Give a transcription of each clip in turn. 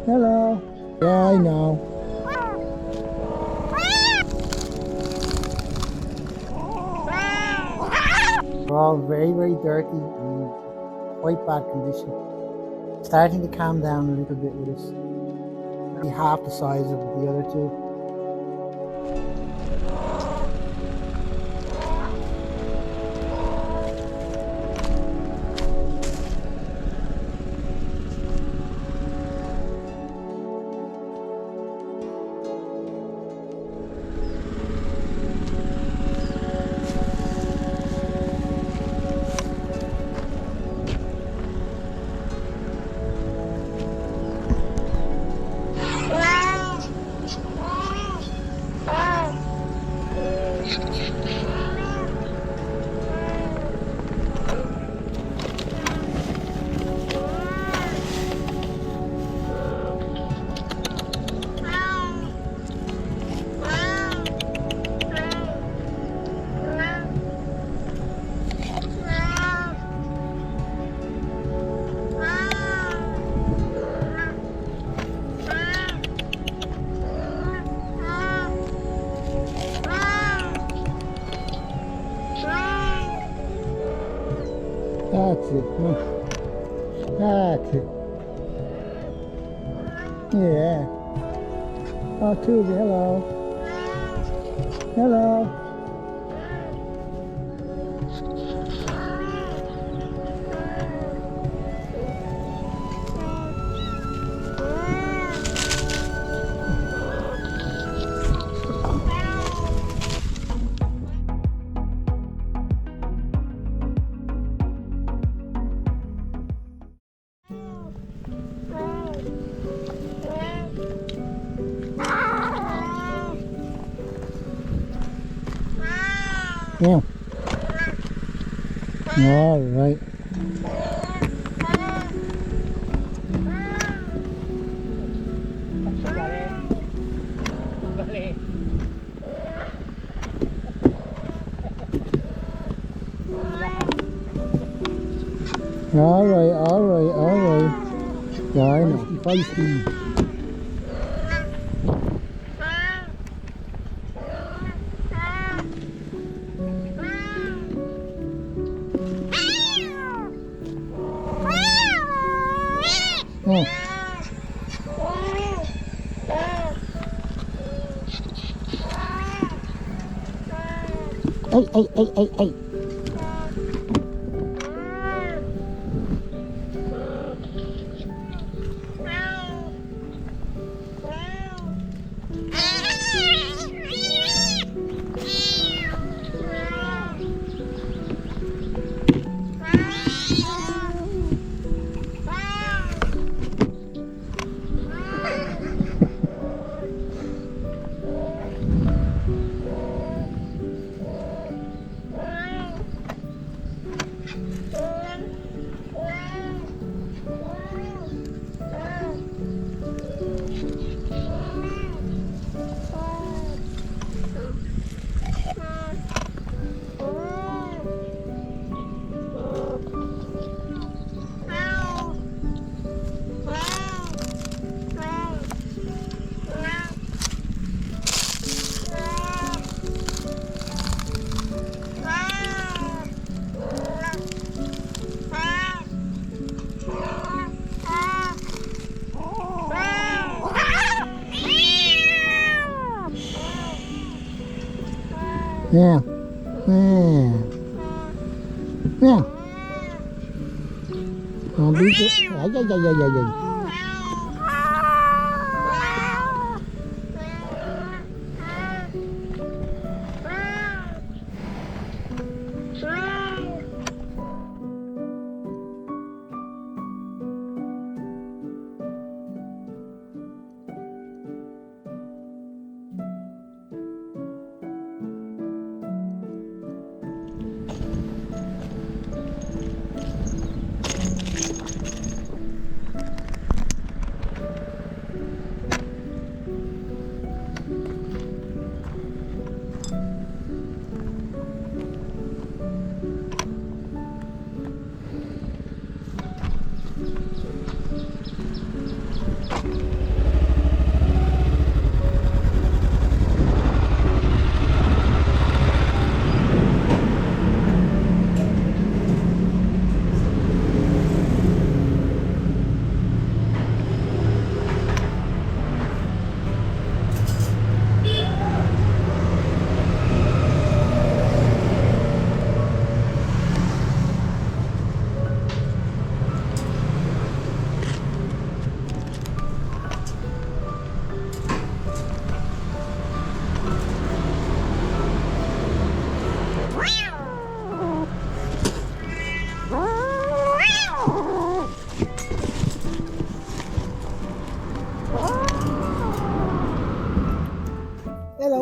Hello. Yeah, I know. They're all very, very dirty and quite bad condition. Starting to calm down a little bit with us. Maybe half the size of the other two. That's it. Come on. That's it. Yeah. Oh, Tuesday, hello. Hello. Yeah. All right. All right, all right, all right. Yeah, I know. Feisty. Oh. Hey, hey, hey, hey, hey. Yeah. Yeah. Yeah. Don't be good. Ay, ay, ay, ay, ay, ay.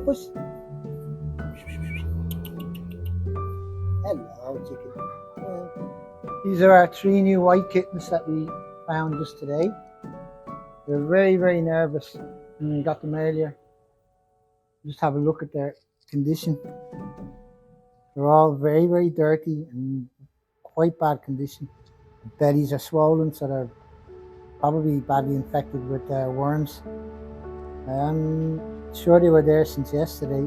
push. Hello, chicken. These are our 3 new white kittens that we found just today. They're very, very nervous when we got them earlier. Just have a look at their condition. They're all very, very dirty and quite bad condition. The bellies are swollen, so they're probably badly infected with worms. I'm sure they were there since yesterday.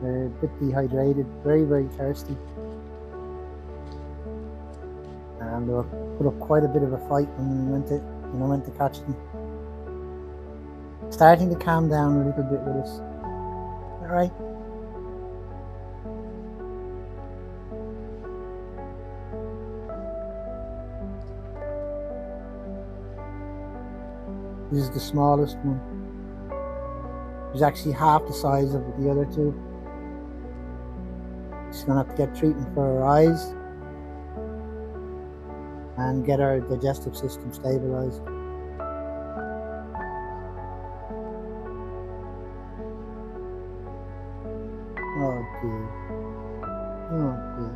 They're a bit dehydrated, very, very thirsty. And they put up quite a bit of a fight when I went to catch them. Starting to calm down a little bit with us. All right. This is the smallest one. He's actually half the size of the other 2. She's gonna have to get treatment for her eyes and get her digestive system stabilized. Oh dear. Oh dear.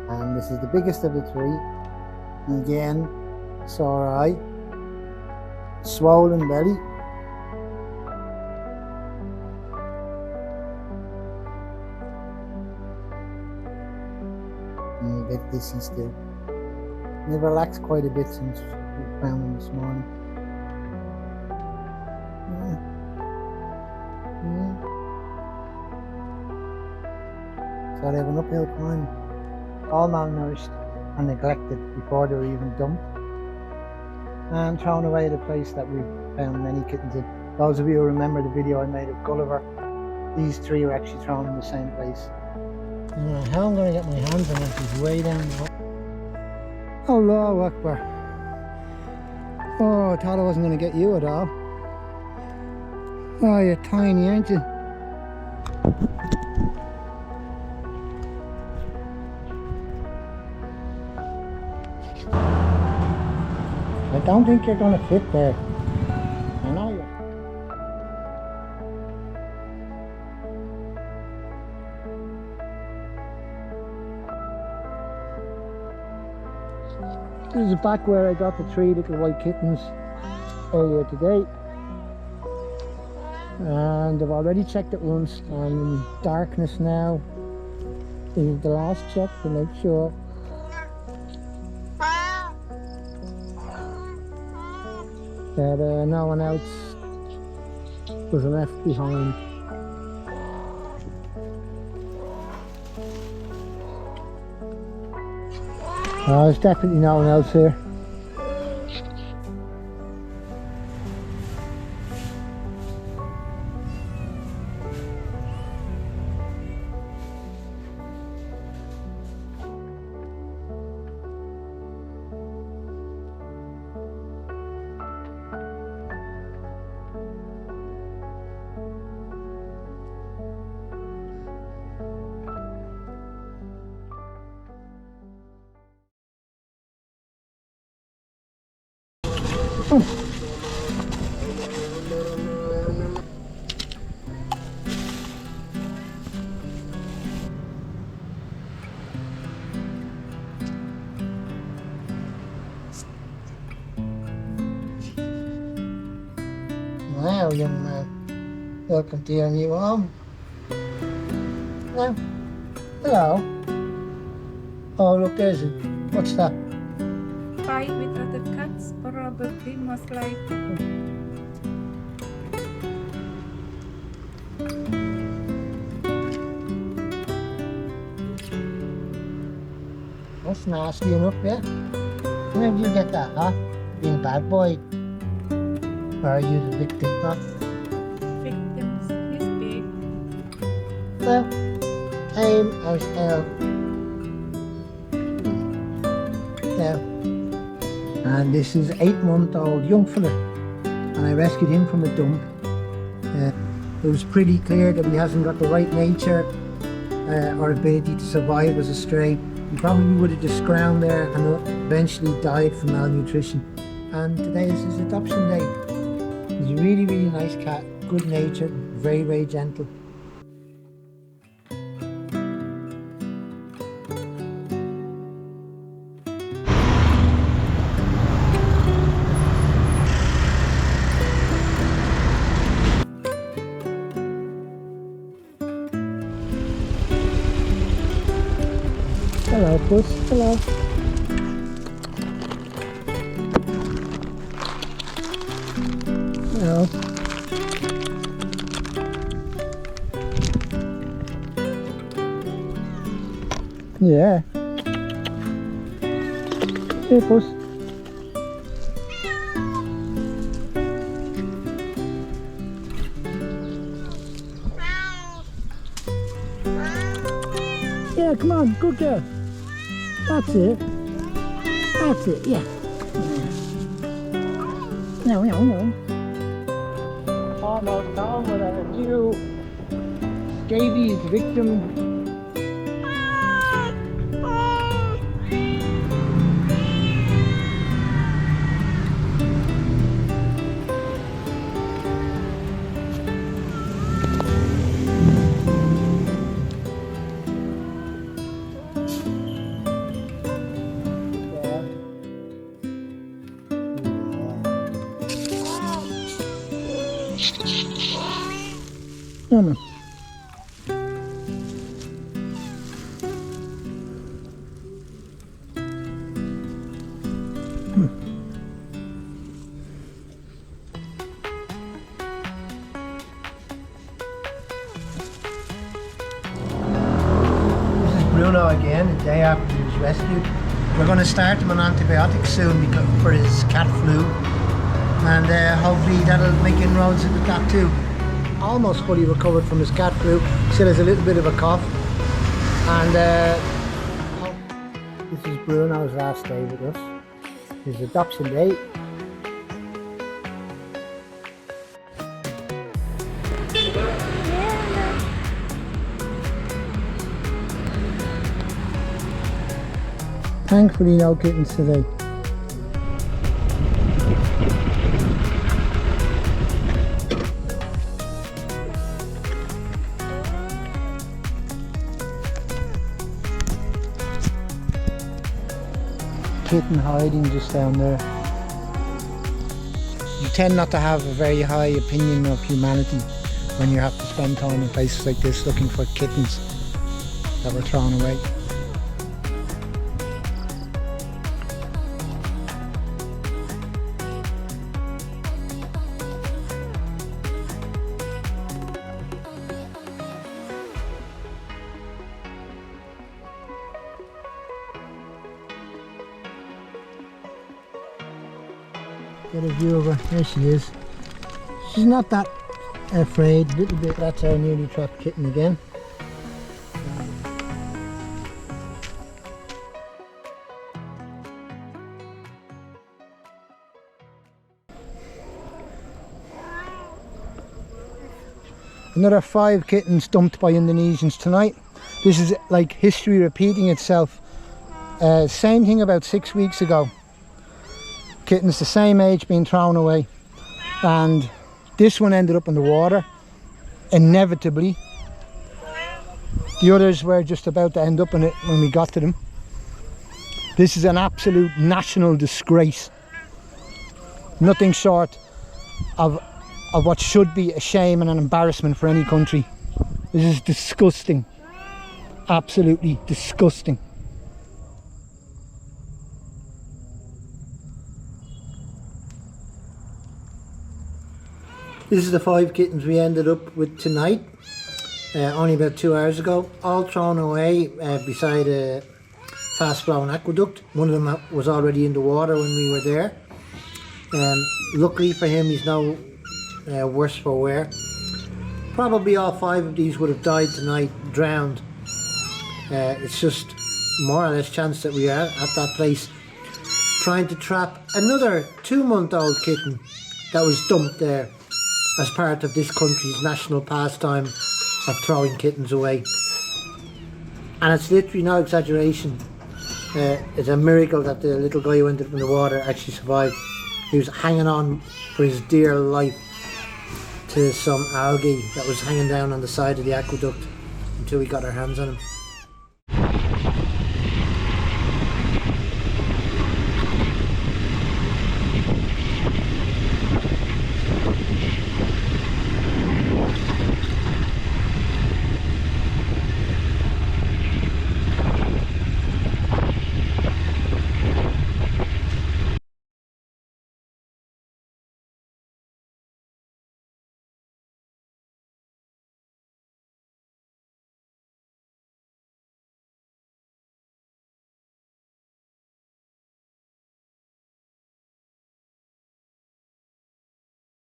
And this is the biggest of the 3. And again, sore eye, swollen belly. And a bit dizzy still. They've relaxed quite a bit since we found them this morning. So they have an uphill climb. All malnourished and neglected before they were even dumped and thrown away at a place that we've found many kittens in. Those of you who remember the video I made of Gulliver, these 3 were actually thrown in the same place. I don't know how I'm going to get my hands on it. He's way down the Allahu Akbar. Oh, I thought I wasn't going to get you at all. Oh, you're tiny, aren't you? I don't think you're going to fit there. I know you. This is back where I got the 3 little white kittens earlier today. And I've already checked it once. I'm in darkness now. This is the last check to make sure. That no one else was left behind. There's definitely no one else here. Wow, young man. Welcome to your new home. Now, hello. Oh, look, there's it. What's that? Fight with other cats, probably, most likely. That's nasty enough, yeah? Where did you get that, huh? Being a bad boy? Or are you the victim, huh? Victims, he's big. Well, tame as hell. Yeah. And this is 8-month-old young fella. And I rescued him from a dump. it was pretty clear that he hasn't got the right nature or ability to survive as a stray. He probably would have just ground there and eventually died from malnutrition. And today is his adoption day. He's a really, really nice cat, good natured, very, very gentle. Hello, puss. Hello. Hello. Yeah. Hey, puss. Yeah, come on, good girl. That's it. That's it, yeah. No, no, no. Almost home with a new scabies victim. Come on. This is Bruno again, the day after he was rescued. We're going to start him on antibiotics soon for his cat flu, and hopefully that'll make inroads with that too. Almost fully recovered from his cat flu, still has a little bit of a cough. And this is Bruno's last day with us, his adoption day. Thankfully no kittens today. Kitten hiding just down there. You tend not to have a very high opinion of humanity when you have to spend time in places like this looking for kittens that were thrown away. Get a view of her. There she is. She's not that afraid. A little bit. That's our newly trapped kitten again. Another 5 kittens dumped by Indonesians tonight. This is like history repeating itself. Same thing about 6 weeks ago. Kittens the same age being thrown away, and this one ended up in the water inevitably. The others were just about to end up in it when we got to them. This is an absolute national disgrace. Nothing short of what should be a shame and an embarrassment for any country. This is disgusting. Absolutely disgusting. This is the 5 kittens we ended up with tonight, only about 2 hours ago, all thrown away beside a fast flowing aqueduct. One of them was already in the water when we were there. Luckily for him, he's no worse for wear. Probably all 5 of these would have died tonight, drowned. It's just more or less chance that we are at that place trying to trap another 2-month-old kitten that was dumped there. as part of this country's national pastime of throwing kittens away. And it's literally no exaggeration. It's a miracle that the little guy who went in the water actually survived. He was hanging on for his dear life to some algae that was hanging down on the side of the aqueduct until we got our hands on him.